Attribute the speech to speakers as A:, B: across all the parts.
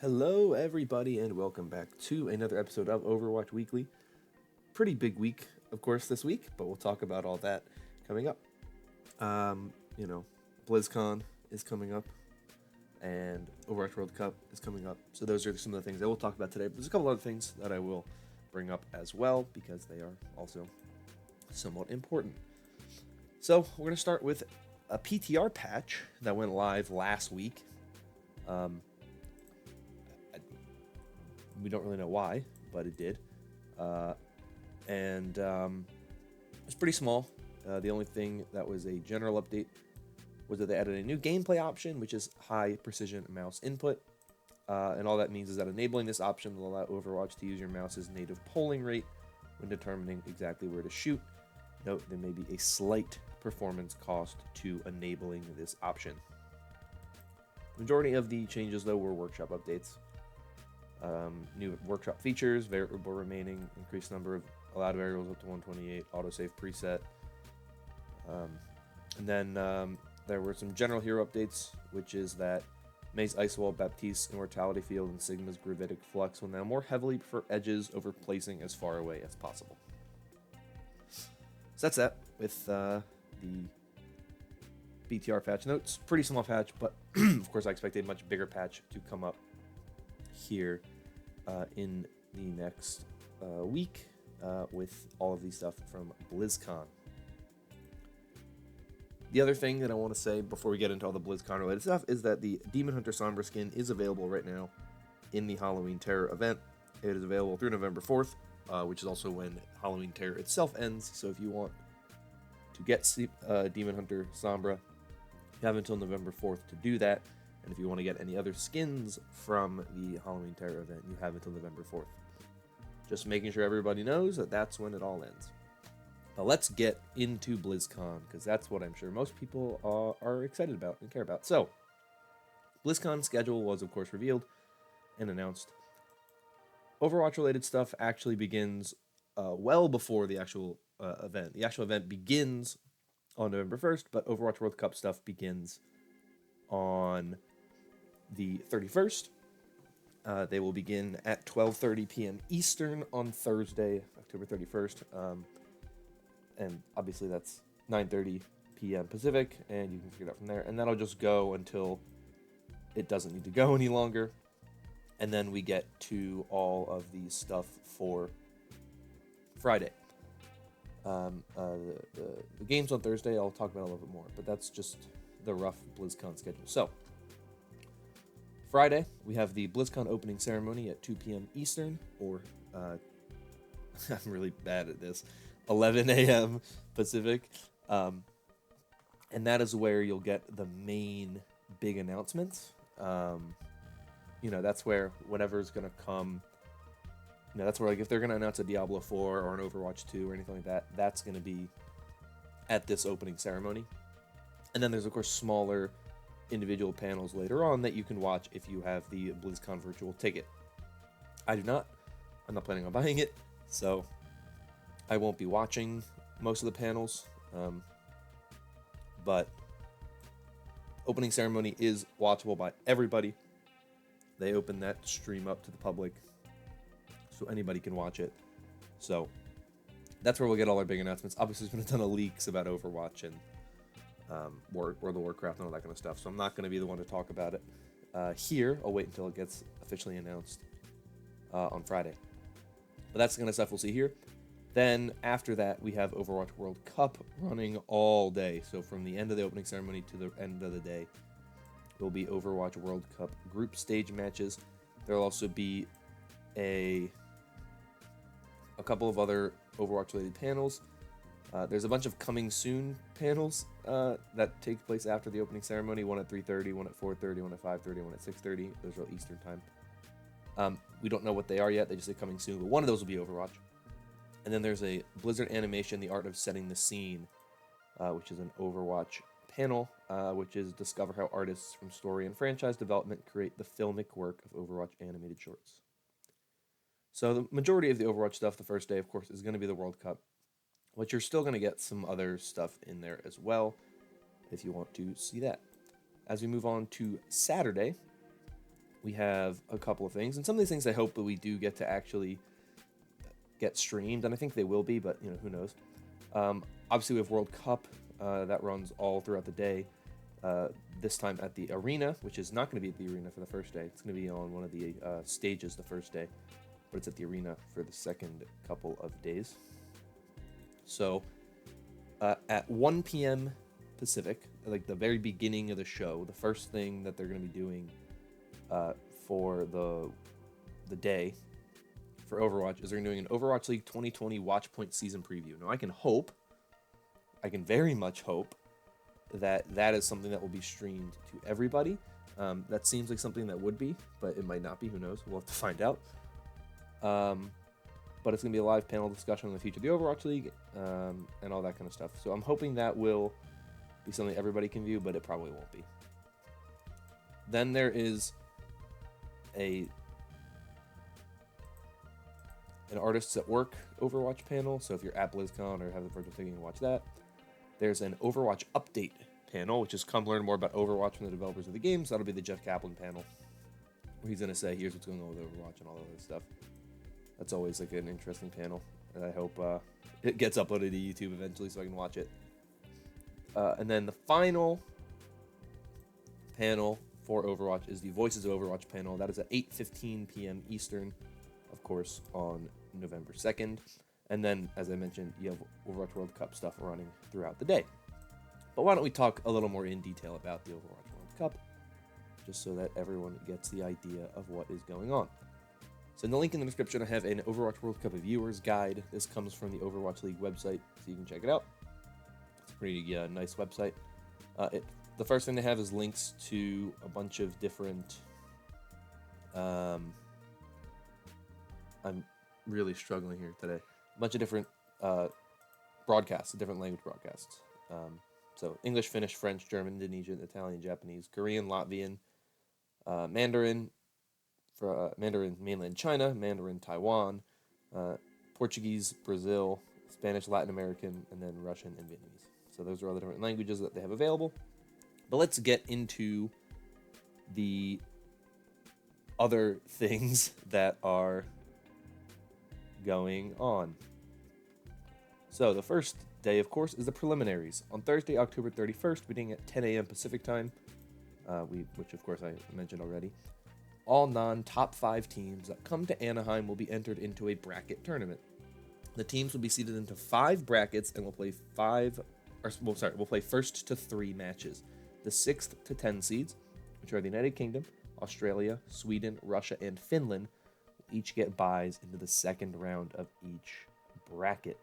A: Hello, everybody, and welcome back to another episode of Overwatch Weekly. Pretty big week, of course, this week, but we'll talk about all that coming up. Um, you know, BlizzCon is coming up, and Overwatch World Cup is coming up. So those are some of the things that we'll talk about today. But there's a couple other things that I will bring up as well because they are also somewhat important. So we're going to start with a PTR patch that went live last week. We don't really know why, but it did. And it's pretty small. The only thing that was a general update was that they added a new gameplay option, which is high precision mouse input. And all that means is that enabling this option will allow Overwatch to use your mouse's native polling rate when determining exactly where to shoot. Note there may be a slight performance cost to enabling this option. The majority of the changes, though, were workshop updates. New workshop features, variable remaining, increased number of allowed variables up to 128, autosave preset. And then there were some general hero updates, which is that May's Ice Wall, Baptiste's Immortality Field, and Sigma's Gravitic Flux will now more heavily prefer edges over placing as far away as possible. So that's that with the BTR patch notes. Pretty small patch, but of course I expect a much bigger patch to come up here in the next week with all of these stuff from BlizzCon. The other thing that I want to say before we get into all the BlizzCon related stuff is that the Demon Hunter Sombra skin is available right now in the Halloween Terror event. It is available through November 4th, which is also when Halloween Terror itself ends. So if you want to get Demon Hunter Sombra, you have until November 4th to do that. And if you want to get any other skins from the Halloween Terror event, you have until November 4th. Just making sure everybody knows that that's when it all ends. Now let's get into BlizzCon, because that's what I'm sure most people are excited about and care about. So, BlizzCon schedule was, of course, revealed and announced. Overwatch-related stuff actually begins well before the actual event. The actual event begins on November 1st, but Overwatch World Cup stuff begins on the 31st. They will begin at 12:30 p.m. Eastern on Thursday, October 31st. And obviously that's 9:30 p.m. Pacific, and you can figure it out from there. And that'll just go until it doesn't need to go any longer. And then we get to all of the stuff for Friday. The games on Thursday, I'll talk about a little bit more, but that's just the rough BlizzCon schedule. So, Friday, we have the BlizzCon opening ceremony at 2 p.m. Eastern, or, I'm really bad at this, 11 a.m. Pacific. And that is where you'll get the main big announcements. That's where whatever's going to come, that's where, like, if they're going to announce a Diablo 4 or an Overwatch 2 or anything like that, that's going to be at this opening ceremony. And then there's, of course, smaller individual panels later on that you can watch if you have the BlizzCon virtual ticket. I do not. I'm not planning on buying it, so I won't be watching most of the panels. But opening ceremony is watchable by everybody. They open that stream up to the public, so anybody can watch it. So that's where we'll get all our big announcements. Obviously, there's been a ton of leaks about Overwatch and World of Warcraft and all that kind of stuff, so I'm not going to be the one to talk about it here. I'll wait until it gets officially announced on Friday. But that's the kind of stuff we'll see here. Then after that, we have Overwatch World Cup running all day. So from the end of the opening ceremony to the end of the day, will be Overwatch World Cup group stage matches. There'll also be a couple of other Overwatch-related panels. There's a bunch of coming soon panels that take place after the opening ceremony. One at 3:30, one at 4:30, one at 5:30, one at 6:30. Those are all Eastern time. We don't know what they are yet. They just say coming soon, but one of those will be Overwatch. And then there's a Blizzard animation, The Art of Setting the Scene, which is an Overwatch panel, which is discover how artists from story and franchise development create the filmic work of Overwatch animated shorts. So the majority of the Overwatch stuff the first day, of course, is going to be the World Cup. But you're still going to get some other stuff in there as well, if you want to see that. As we move on to Saturday, we have a couple of things, and some of these things I hope that we do get to actually get streamed, and I think they will be, but who knows. Obviously, we have World Cup that runs all throughout the day. This time at the arena, which is not going to be at the arena for the first day. It's going to be on one of the stages the first day, but it's at the arena for the second couple of days. So at 1 p.m. Pacific, like the very beginning of the show, the first thing that they're going to be doing for the day for Overwatch is they're doing an Overwatch League 2020 Watch Point season preview. Now, I can very much hope that is something that will be streamed to everybody. That seems like something that would be, but it might not be. Who knows? We'll have to find out. But it's going to be a live panel discussion on the future of the Overwatch League and all that kind of stuff. So I'm hoping that will be something everybody can view, but it probably won't be. Then there is an Artists at Work Overwatch panel. So if you're at BlizzCon or have the virtual ticket, you can watch that. There's an Overwatch update panel, which is come learn more about Overwatch from the developers of the games. That'll be the Jeff Kaplan panel, where he's going to say, here's what's going on with Overwatch and all that other stuff. That's always like an interesting panel, and I hope it gets uploaded to YouTube eventually so I can watch it. And then the final panel for Overwatch is the Voices of Overwatch panel. That is at 8:15 p.m. Eastern, of course, on November 2nd. And then, as I mentioned, you have Overwatch World Cup stuff running throughout the day. But why don't we talk a little more in detail about the Overwatch World Cup, just so that everyone gets the idea of what is going on. So in the link in the description, I have an Overwatch World Cup viewers guide. This comes from the Overwatch League website, so you can check it out. It's a pretty nice website. The first thing they have is links to a bunch of different... I'm really struggling here today. A bunch of different broadcasts, different language broadcasts. So English, Finnish, French, German, Indonesian, Italian, Japanese, Korean, Latvian, Mandarin, Mandarin mainland China, Mandarin Taiwan, Portuguese, Brazil, Spanish, Latin American, and then Russian and Vietnamese. So those are all the different languages that they have available. But let's get into the other things that are going on. So the first day, of course, is the preliminaries. On Thursday, October 31st, beginning at 10 a.m. Pacific time, which of course I mentioned already, all non-top 5 teams that come to Anaheim will be entered into a bracket tournament. The teams will be seeded into 5 brackets and will play first to 3 matches. The 6th to 10 seeds, which are the United Kingdom, Australia, Sweden, Russia, and Finland, will each get byes into the second round of each bracket.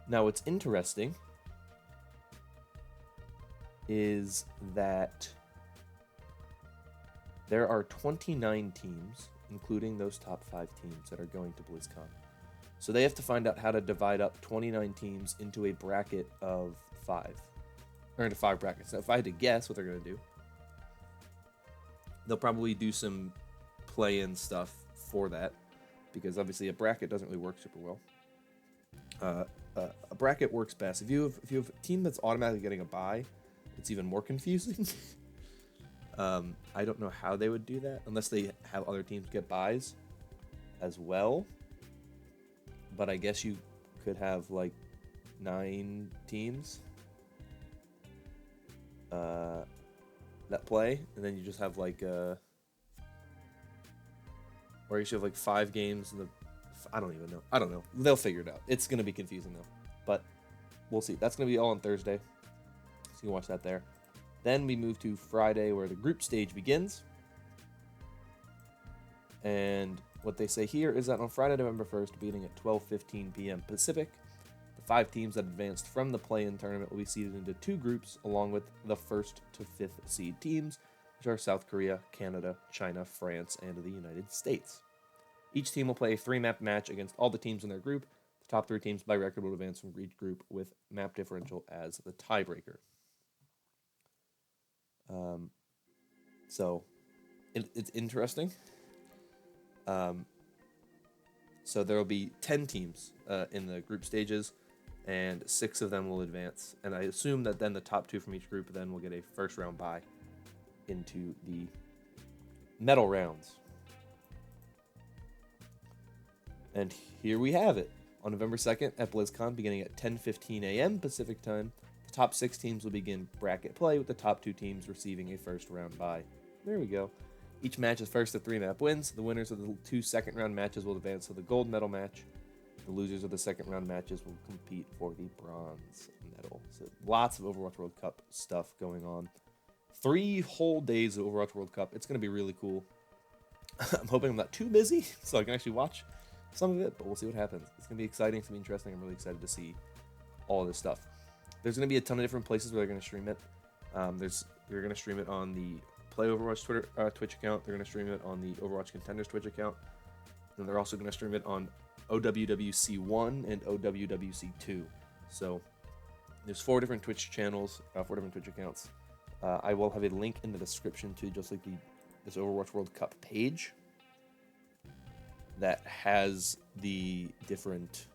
A: Now, what's interesting is that there are 29 teams, including those top 5 teams, that are going to BlizzCon. So they have to find out how to divide up 29 teams into a bracket of 5. Or into 5 brackets. Now, if I had to guess what they're going to do, they'll probably do some play-in stuff for that, because obviously a bracket doesn't really work super well. A bracket works best. If you have a team that's automatically getting a bye, it's even more confusing. I don't know how they would do that, unless they have other teams get byes as well. But I guess you could have like 9 teams that play, and then you just have like or you should have like 5 games in the... I don't even know. I don't know. They'll figure it out. It's going to be confusing though, but we'll see. That's going to be all on Thursday, so you can watch that there. Then we move to Friday, where the group stage begins. And what they say here is that on Friday, November 1st, beginning at 12:15 p.m. Pacific, the 5 teams that advanced from the play-in tournament will be seeded into 2 groups, along with the 1st to 5th seed teams, which are South Korea, Canada, China, France, and the United States. Each team will play a 3-map match against all the teams in their group. The top 3 teams by record will advance from each group with map differential as the tiebreaker. So it's interesting. So there will be 10 teams in the group stages, and 6 of them will advance. And I assume that then the top 2 from each group then will get a first round bye into the medal rounds. And here we have it. On November 2nd at BlizzCon, beginning at 10:15 a.m. Pacific time, the top 6 teams will begin bracket play, with the top 2 teams receiving a first-round bye. There we go. Each match is first to 3-map wins. The winners of the 2 second-round matches will advance to the gold medal match. The losers of the second-round matches will compete for the bronze medal. So lots of Overwatch World Cup stuff going on. 3 whole days of Overwatch World Cup. It's going to be really cool. I'm hoping I'm not too busy so I can actually watch some of it, but we'll see what happens. It's going to be exciting. It's going to be interesting. I'm really excited to see all of this stuff. There's going to be a ton of different places where they're going to stream it. They're going to stream it on the Play Overwatch Twitch account. They're going to stream it on the Overwatch Contenders Twitch account. And they're also going to stream it on OWWC 1 and OWWC 2. So there's 4 different Twitch channels, 4 different Twitch accounts. I will have a link in the description to just like this Overwatch World Cup page that has the different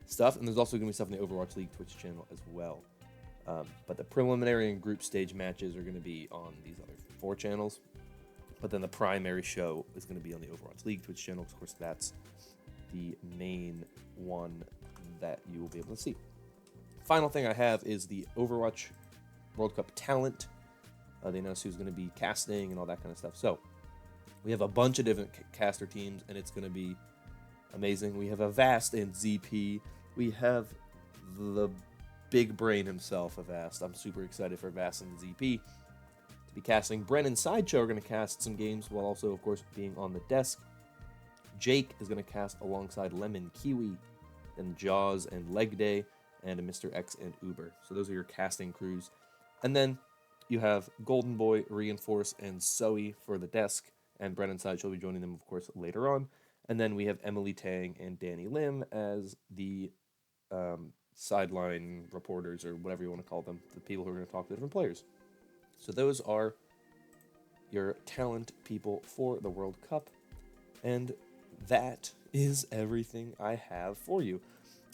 A: stuff, and there's also going to be stuff in the Overwatch League Twitch channel as well. But the preliminary and group stage matches are going to be on these other 4 channels. But then the primary show is going to be on the Overwatch League Twitch channel. Of course, that's the main one that you will be able to see. Final thing I have is the Overwatch World Cup talent. They announced who's going to be casting and all that kind of stuff. So we have a bunch of different caster teams, and it's going to be amazing. We have Avast and ZP. We have the big brain himself, Avast. I'm super excited for Avast and ZP to be casting. Bren and Sideshow are going to cast some games while also, of course, being on the desk. Jake is going to cast alongside Lemon, Kiwi, and Jaws and Leg Day, and Mr. X and Uber. So those are your casting crews. And then you have Golden Boy, Reinforce, and Zoe for the desk, and Bren and Sideshow will be joining them, of course, later on. And then we have Emily Tang and Danny Lim as the sideline reporters, or whatever you want to call them, the people who are going to talk to different players. So those are your talent people for the World Cup. And that is everything I have for you.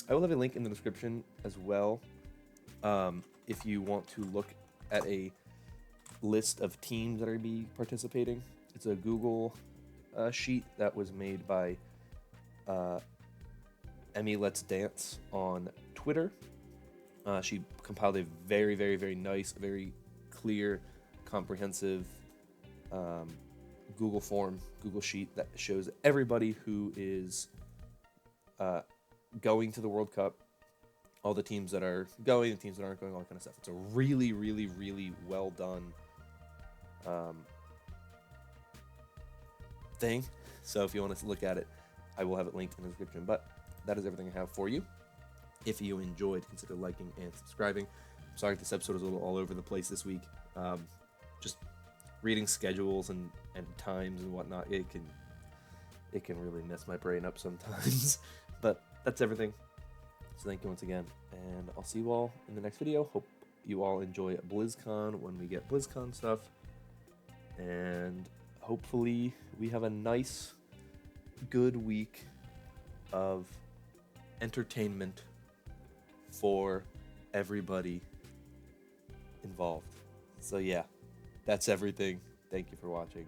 A: I will have a link in the description as well if you want to look at a list of teams that are going to be participating. It's a Google sheet that was made by Emmy Let's Dance on Twitter. She compiled a very, very, very nice, very clear, comprehensive Google sheet that shows everybody who is going to the World Cup, all the teams that are going, the teams that aren't going, all that kind of stuff. It's a really, really, really well done thing. So if you want to look at it, I will have it linked in the description. But that is everything I have for you. If you enjoyed, consider liking and subscribing. I'm sorry if this episode is a little all over the place this week. Just reading schedules and times and whatnot, it can really mess my brain up sometimes. But that's everything. So thank you once again, and I'll see you all in the next video. Hope you all enjoy BlizzCon when we get BlizzCon stuff, and hopefully we have a nice, good week of entertainment for everybody involved. So yeah, that's everything. Thank you for watching.